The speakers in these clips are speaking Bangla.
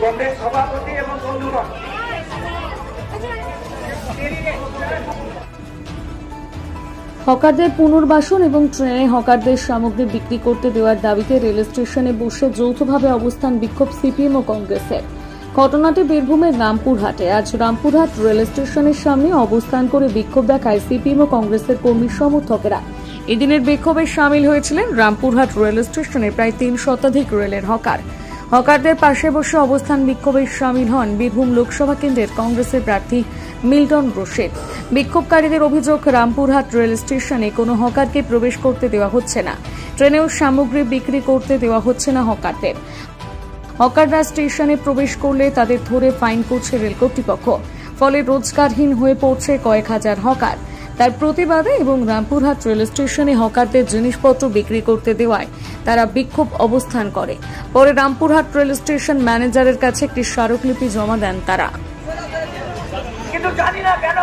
কংগ্রেস সভাপতি এবং বন্ধুগণ, হকারদের পুনর্বাসন এবং ট্রেনে হকারদের সামগ্রী বিক্রি করতে দেওয়ার দাবিতে রেল স্টেশনে বসে যৌথভাবে অবস্থান বিক্ষোভ সিপিএম ও কংগ্রেসের। ঘটনাটি বীরভূমের রামপুরহাটে। আজ রামপুরহাট রেল স্টেশনের সামনে অবস্থান করে বিক্ষোভ দেখায় সিপিএম ও কংগ্রেসের কর্মী সমর্থকেরা। এদিনের বিক্ষোভে সামিল হয়েছিলেন রামপুরহাট রেল স্টেশনের প্রায় 3 শতাধিক রেলের হকার। হকারদের পাশে বসে অবস্থান বিক্ষোভে সামিল হন বীরভূম লোকসভা কেন্দ্রের কংগ্রেসের প্রার্থী মিল্টন রশিদ। বিক্ষোভকারীদের অভিযোগ, রামপুরহাট রেল স্টেশনে কোনো হকারকে প্রবেশ করতে দেওয়া হচ্ছে না, ট্রেনেও সামগ্রী বিক্রি করতে দেওয়া হচ্ছে না হকারদের। হকাররা স্টেশনে প্রবেশ করলে তাদের ধরে ফাইন করছে রেল কর্তৃপক্ষ, ফলে রোজগারহীন হয়ে পড়ছে কয়েক হাজার হকার। তার প্রতিবাদে এবং রামপুরহাট রেল স্টেশনে হকারদের জিনিসপত্র বিক্রি করতে দেওয়ায় তারা বিক্ষোভ অবস্থান করে। পরে রামপুরহাট রেল স্টেশন ম্যানেজারের কাছে একটি স্মারকলিপি জমা দেন তারা। কিন্তু জানি না কেন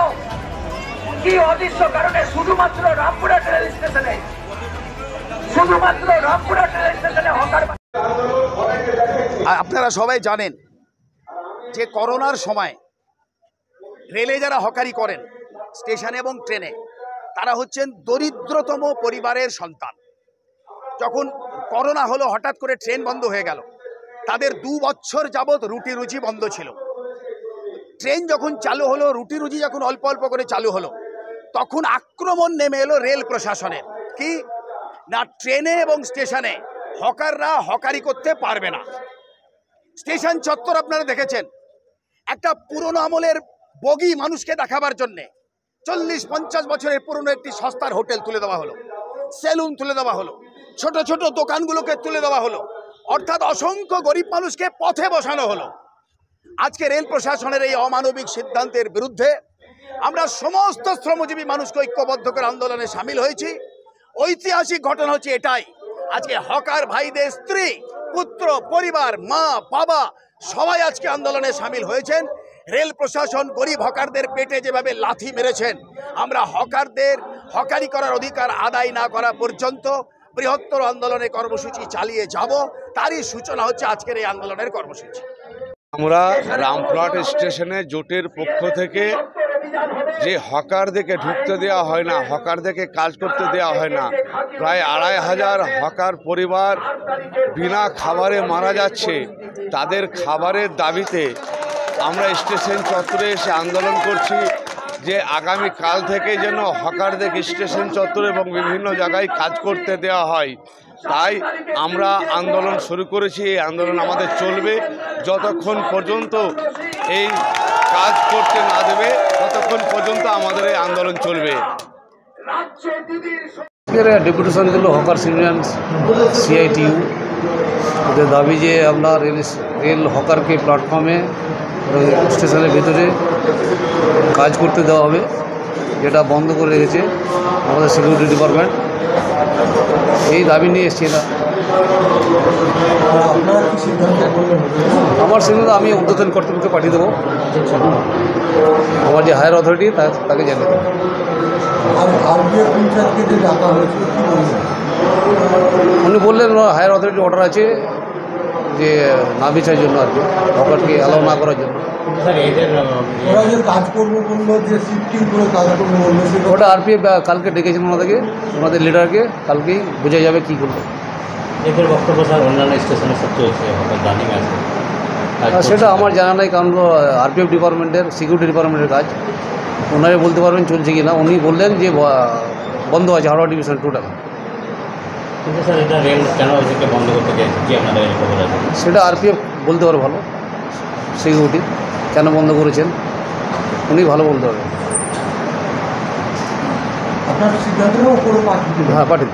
কি অদৃশ্য কারণে শুধুমাত্র রামপুরহাট রেল স্টেশনে হকার। আপনারা সবাই জানেন যে করোনার সময় রেলে যারা হকারি করেন স্টেশনে এবং ট্রেনে, তারা হচ্ছেন দরিদ্রতম পরিবারের সন্তান। যখন করোনা হলো, হঠাৎ করে ট্রেন বন্ধ হয়ে গেল, তাদের 2 বছর যাবৎ রুটি রুজি বন্ধ ছিল। ট্রেন যখন চালু হলো, রুটি রুজি যখন অল্প অল্প করে চালু হলো, তখন আক্রমণ নেমে এলো রেল প্রশাসনের। কি না, ট্রেনে এবং স্টেশনে হকাররা হকারি করতে পারবে না। স্টেশন চত্বর আপনারা দেখেছেন, একটা পুরনো আমলের বগি মানুষকে দেখাবার জন্যে 40-50 বছরের পুরনো একটি সস্তার হোটেল তুলে দেওয়া হলো, সেলুন তুলে দেওয়া হলো, ছোট ছোট দোকানগুলোকে তুলে দেওয়া হলো, অর্থাৎ অসংখ্য গরিব মানুষকে পথে বসানো হলো। আজকে রেল প্রশাসনের এই অমানবিক সিদ্ধান্তের বিরুদ্ধে আমরা সমস্ত শ্রমজীবী মানুষকে ঐক্যবদ্ধ করে আন্দোলনে সামিল হয়েছি। ঐতিহাসিক ঘটনা হচ্ছে এটাই, আজকে হকার ভাইদের স্ত্রী, পুত্র, পরিবার, মা, বাবা সবাই আজকে আন্দোলনে সামিল হয়েছেন। রেল প্রশাসন গরিব হকারদের পেটে যেভাবে লাথি মেরেছেন, আমরা হকারদের হকারি করার অধিকার আদায় না করা পর্যন্ত বৃহত্তর আন্দোলনের কর্মসূচি চালিয়ে যাব। তারই সূচনা হচ্ছে আজকের এই আন্দোলনের কর্মসূচি। আমরা রামপুরহাট স্টেশনে জোটের পক্ষ থেকে যে হকারদেরকে ঢুকতে দেওয়া হয় না, হকারদেরকে কাজ করতে দেওয়া হয় না, প্রায় 2500 হকার পরিবার বিনা খাবারে মারা যাচ্ছে, তাদের খাবারের দাবিতে আমরা স্টেশন চত্বরে এসে আন্দোলন করছি যে আগামী কাল থেকে যেন হকারদের স্টেশন চত্বর এবং বিভিন্ন জায়গায় কাজ করতে দেওয়া হয়। তাই আমরা আন্দোলন শুরু করেছি। এই আন্দোলন আমাদের চলবে যতক্ষণ পর্যন্ত এই কাজ করতে না দেবে, ততক্ষণ পর্যন্ত আমাদের এই আন্দোলন চলবে। ডেপুটেশন দিল হকার্স ইউনিয়ন সিআইটিইউ। ওদের দাবি যে আমরা রেল হকারকে প্ল্যাটফর্মে স্টেশনের ভিতরে কাজ করতে দেওয়া হবে, যেটা বন্ধ করে রেখেছে আমাদের সিকিউরিটি ডিপার্টমেন্ট। এই দাবি নিয়ে এসছি না। আমার সিদ্ধান্ত আমি ঊর্ধ্বতন কর্তৃপক্ষকে পাঠিয়ে দেবো, আমার যে হায়ার অথরিটি তাকে জানিয়ে দেবো। উনি বললেন হায়ার অথরিটি অর্ডার আছে যে না বিচারের জন্য, আর কি হকারকে অ্যালাউ না করার জন্য। ওটা আরপিএফ কালকে ডেকেছেন ওনাদেরকে, ওনাদের লিডারকে কালকেই বোঝা যাবে কী করবে। এদের বক্তব্য স্যার অন্যান্য স্টেশনে সব চলছে, রানিং আছে, সেটা আমার জানা নাই, কারণ আরপিএফ ডিপার্টমেন্টের সিকিউরিটি ডিপার্টমেন্টের কাজ, ওনারা বলতে পারবেন চলছে কি না। উনি বললেন যে বন্ধ আছে হাওড়া ডিভিশন টোটাল। কিন্তু স্যার এটা রেল কেন এদেরকে বন্ধ করতে চাইছে, কি আপনাদের খবর আছে? সেটা আরপিএফ বলতে পারে ভালো, সিকিউরিটি কেন বন্ধ করেছেন উনি ভালো বলতে পারবেন। আপনার সিদ্ধান্ত হ্যাঁ পাঠিয়ে